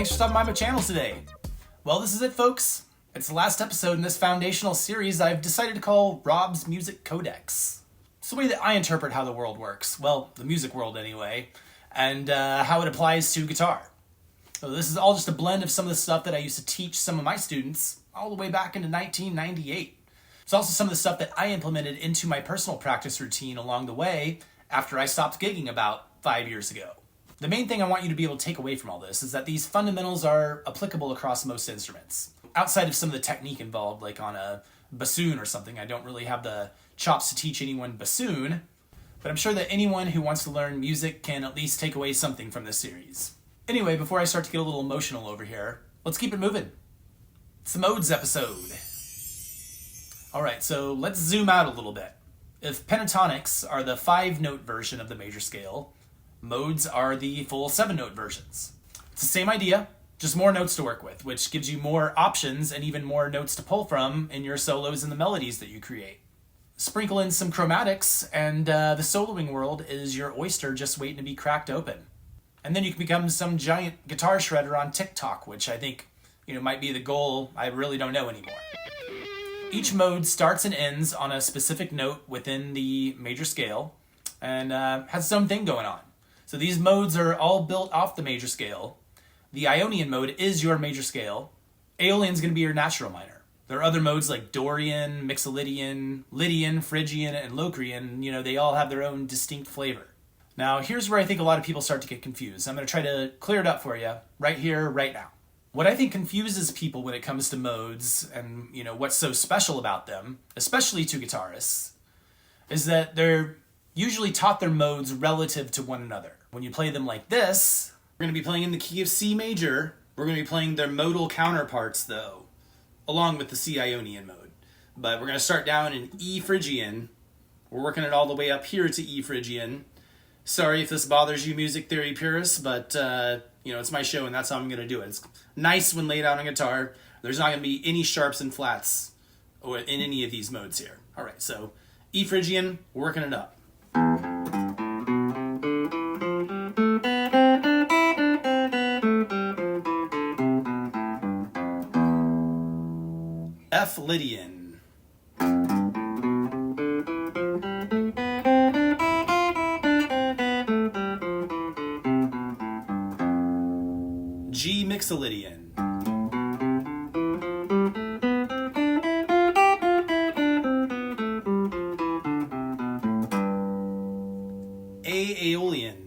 thanks for stopping by my channel today. Well, this is it, folks. It's the last episode in this foundational series I've decided to call Rob's Music Codex. It's the way that I interpret how the world works. Well, the music world anyway. And how it applies to guitar. So this is all just a blend of some of the stuff that I used to teach some of my students all the way back into 1998. It's also some of the stuff that I implemented into my personal practice routine along the way after I stopped gigging about 5 years ago. The main thing I want you to be able to take away from all this is that these fundamentals are applicable across most instruments. Outside of some of the technique involved, like on a bassoon or something, I don't really have the chops to teach anyone bassoon, but I'm sure that anyone who wants to learn music can at least take away something from this series. Anyway, before I start to get a little emotional over here, let's keep it moving. It's the modes episode. Alright, so let's zoom out a little bit. If pentatonics are the 5-note version of the major scale, modes are the full 7-note versions. It's the same idea, just more notes to work with, which gives you more options and even more notes to pull from in your solos and the melodies that you create. Sprinkle in some chromatics, and the soloing world is your oyster just waiting to be cracked open. And then you can become some giant guitar shredder on TikTok, which I think, might be the goal. I really don't know anymore. Each mode starts and ends on a specific note within the major scale and has its own thing going on. So these modes are all built off the major scale. The Ionian mode is your major scale. Aeolian is going to be your natural minor. There are other modes like Dorian, Mixolydian, Lydian, Phrygian, and Locrian. They all have their own distinct flavor. Now, here's where I think a lot of people start to get confused. I'm going to try to clear it up for you right here, right now. What I think confuses people when it comes to modes and, what's so special about them, especially to guitarists, is that they're usually taught their modes relative to one another. When you play them like this, we're going to be playing in the key of C major. We're going to be playing their modal counterparts, though, along with the C Ionian mode. But we're going to start down in E Phrygian. We're working it all the way up here to E Phrygian. Sorry if this bothers you, music theory purists, but, it's my show and that's how I'm going to do it. It's nice when laid out on guitar. There's not going to be any sharps and flats in any of these modes here. All right, so E Phrygian, we're working it up. F Lydian. G Mixolydian. A Aeolian.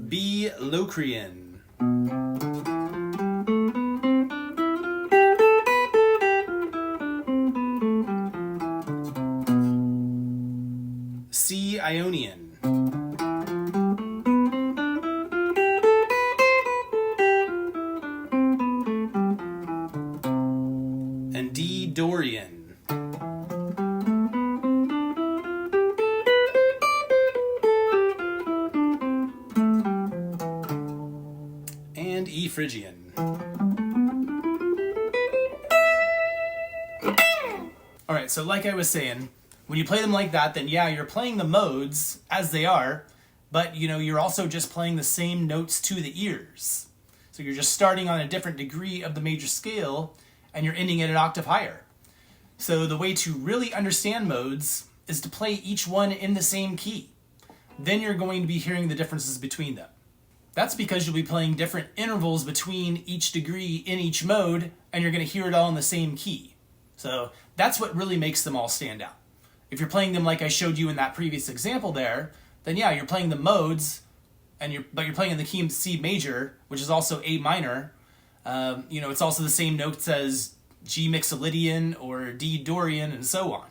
B Locrian. C Ionian. And D Dorian. And E Phrygian. Alright, so like I was saying, when you play them like that, then yeah, you're playing the modes as they are, but you're also just playing the same notes to the ears. So you're just starting on a different degree of the major scale, and you're ending it an octave higher. So the way to really understand modes is to play each one in the same key. Then you're going to be hearing the differences between them. That's because you'll be playing different intervals between each degree in each mode, and you're going to hear it all in the same key. So that's what really makes them all stand out. If you're playing them like I showed you in that previous example there, then yeah, you're playing the modes, but you're playing in the key of C major, which is also A minor. It's also the same notes as G Mixolydian or D Dorian and so on.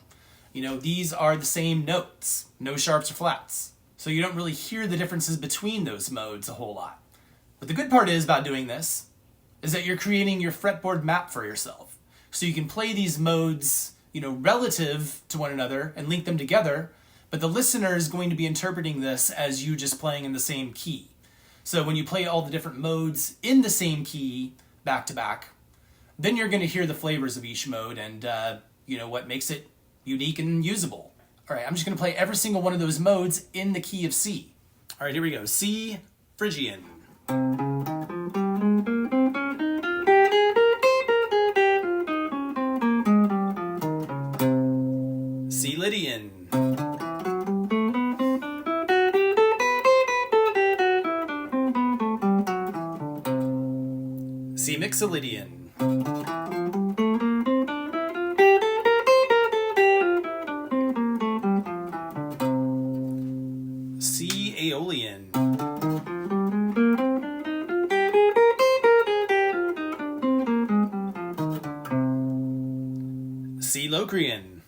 These are the same notes, no sharps or flats. So you don't really hear the differences between those modes a whole lot. But the good part about doing this is that you're creating your fretboard map for yourself. So you can play these modes relative to one another and link them together, but the listener is going to be interpreting this as you just playing in the same key. So when you play all the different modes in the same key back to back, then you're going to hear the flavors of each mode and what makes it unique and usable. All right, I'm just going to play every single one of those modes in the key of C. All right, here we go. C, Phrygian. C, Lydian. C, Mixolydian. C, Aeolian. C, Locrian.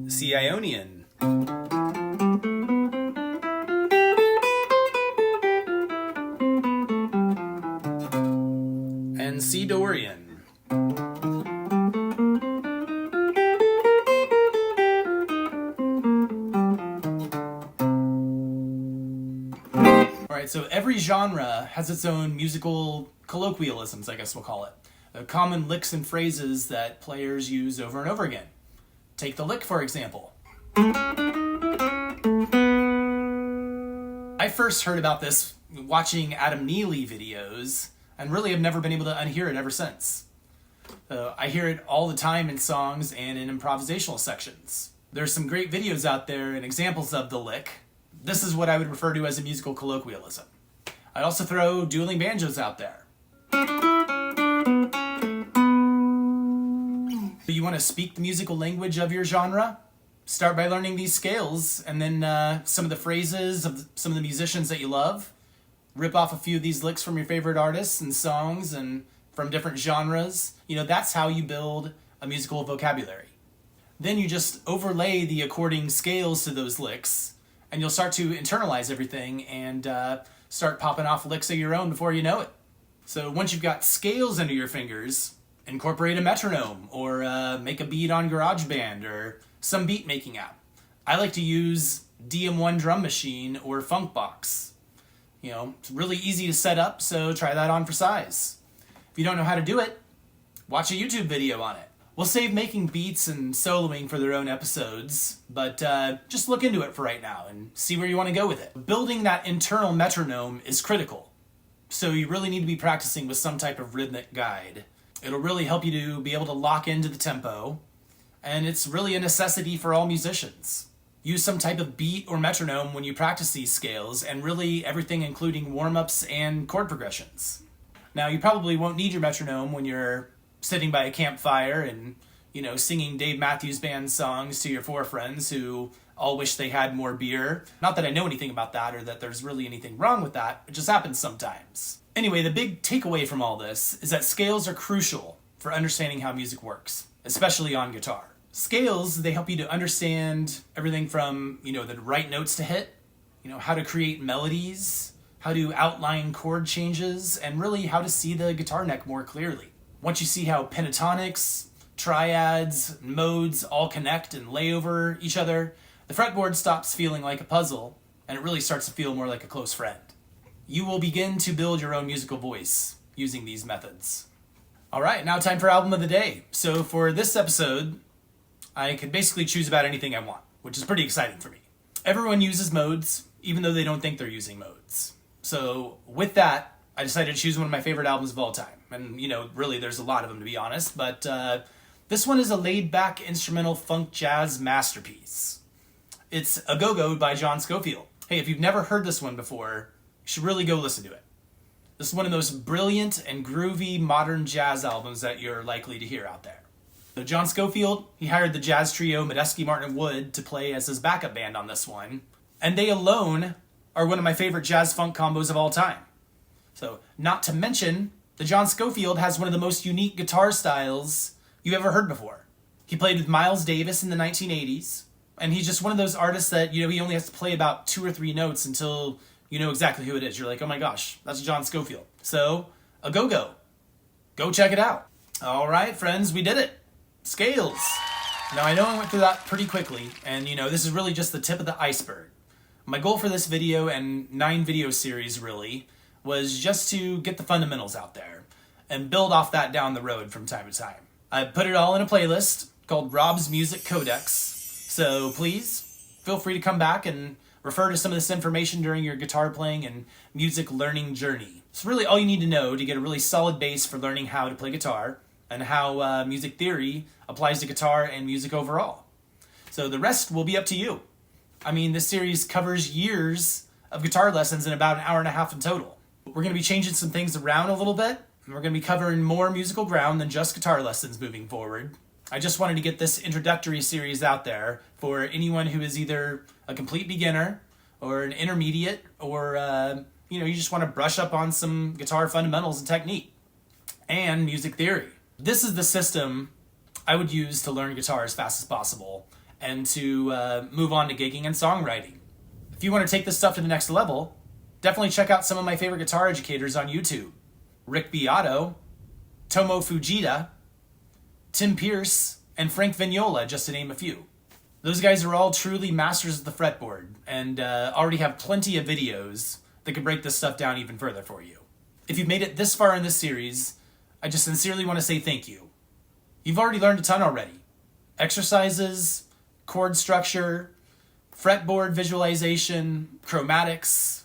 C, Ionian. And C, Dorian. Alright, so every genre has its own musical colloquialisms, I guess we'll call it. Common licks and phrases that players use over and over again. Take the lick, for example. I first heard about this watching Adam Neely videos, and really have never been able to unhear it ever since. I hear it all the time in songs and in improvisational sections. There's some great videos out there and examples of the lick. This is what I would refer to as a musical colloquialism. I'd also throw dueling banjos out there. Do you want to speak the musical language of your genre? Start by learning these scales, and then some of the phrases of some of the musicians that you love. Rip off a few of these licks from your favorite artists and songs and from different genres. You know, that's how you build a musical vocabulary. Then you just overlay the according scales to those licks, and you'll start to internalize everything and start popping off licks of your own before you know it. So once you've got scales under your fingers, incorporate a metronome or make a beat on GarageBand or some beat making app. I like to use DM1 Drum Machine or Funkbox. You know, it's really easy to set up, so try that on for size. If you don't know how to do it, watch a YouTube video on it. We'll save making beats and soloing for their own episodes, but just look into it for right now and see where you want to go with it. Building that internal metronome is critical, so you really need to be practicing with some type of rhythmic guide. It'll really help you to be able to lock into the tempo, and it's really a necessity for all musicians. Use some type of beat or metronome when you practice these scales, and really everything including warm-ups and chord progressions. Now, you probably won't need your metronome when you're sitting by a campfire and, you know, singing Dave Matthews Band songs to your four friends who all wish they had more beer. Not that I know anything about that or that there's really anything wrong with that. It just happens sometimes. Anyway, the big takeaway from all this is that scales are crucial for understanding how music works, especially on guitar. Scales, they help you to understand everything from, you know, the right notes to hit, you know, how to create melodies, how to outline chord changes, and really how to see the guitar neck more clearly. Once you see how pentatonics, triads, modes all connect and lay over each other, the fretboard stops feeling like a puzzle, and it really starts to feel more like a close friend. You will begin to build your own musical voice using these methods. All right, now time for album of the day. So for this episode, I could basically choose about anything I want, which is pretty exciting for me. Everyone uses modes, even though they don't think they're using modes. So with that, I decided to choose one of my favorite albums of all time. And, you know, really there's a lot of them, to be honest, but this one is a laid-back instrumental funk jazz masterpiece. It's A Go-Go by John Scofield. Hey, if you've never heard this one before, you should really go listen to it. This is one of those brilliant and groovy modern jazz albums that you're likely to hear out there. So John Scofield, he hired the jazz trio Medeski, Martin, and Wood to play as his backup band on this one. And they alone are one of my favorite jazz-funk combos of all time. So, not to mention, the John Scofield has one of the most unique guitar styles you ever heard before. He played with Miles Davis in the 1980s, and he's just one of those artists that, you know, he only has to play about 2 or 3 notes until you know exactly who it is. You're like, oh my gosh, that's John Scofield. So, A Go-Go. Go check it out. All right, friends, we did it. Scales. Now, I know I went through that pretty quickly, and, you know, this is really just the tip of the iceberg. My goal for this video and 9 video series, really, was just to get the fundamentals out there and build off that down the road from time to time. I put it all in a playlist called Rob's Music Codex, so please feel free to come back and refer to some of this information during your guitar playing and music learning journey. It's really all you need to know to get a really solid base for learning how to play guitar and how music theory applies to guitar and music overall. So the rest will be up to you. I mean, this series covers years of guitar lessons in about an hour and a half in total. We're going to be changing some things around a little bit, and we're going to be covering more musical ground than just guitar lessons moving forward. I just wanted to get this introductory series out there for anyone who is either a complete beginner or an intermediate, or you just want to brush up on some guitar fundamentals and technique and music theory. This is the system I would use to learn guitar as fast as possible and to move on to gigging and songwriting. If you want to take this stuff to the next level, definitely check out some of my favorite guitar educators on YouTube. Rick Beato, Tomo Fujita, Tim Pierce, and Frank Vignola, just to name a few. Those guys are all truly masters of the fretboard and already have plenty of videos that can break this stuff down even further for you. If you've made it this far in this series, I just sincerely want to say thank you. You've already learned a ton already. Exercises, chord structure, fretboard visualization, chromatics,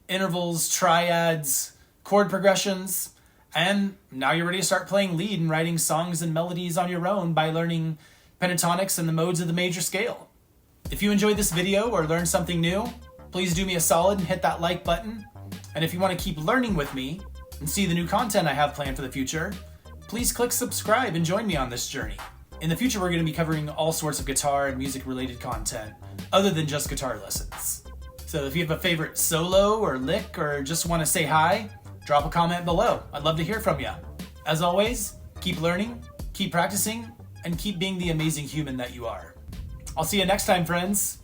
intervals, triads, chord progressions, and now you're ready to start playing lead and writing songs and melodies on your own by learning pentatonics and the modes of the major scale. If you enjoyed this video or learned something new, please do me a solid and hit that like button. And if you want to keep learning with me and see the new content I have planned for the future, please click subscribe and join me on this journey. In the future, we're going to be covering all sorts of guitar and music related content other than just guitar lessons. So if you have a favorite solo or lick or just want to say hi, drop a comment below. I'd love to hear from you. As always, keep learning, keep practicing, and keep being the amazing human that you are. I'll see you next time, friends.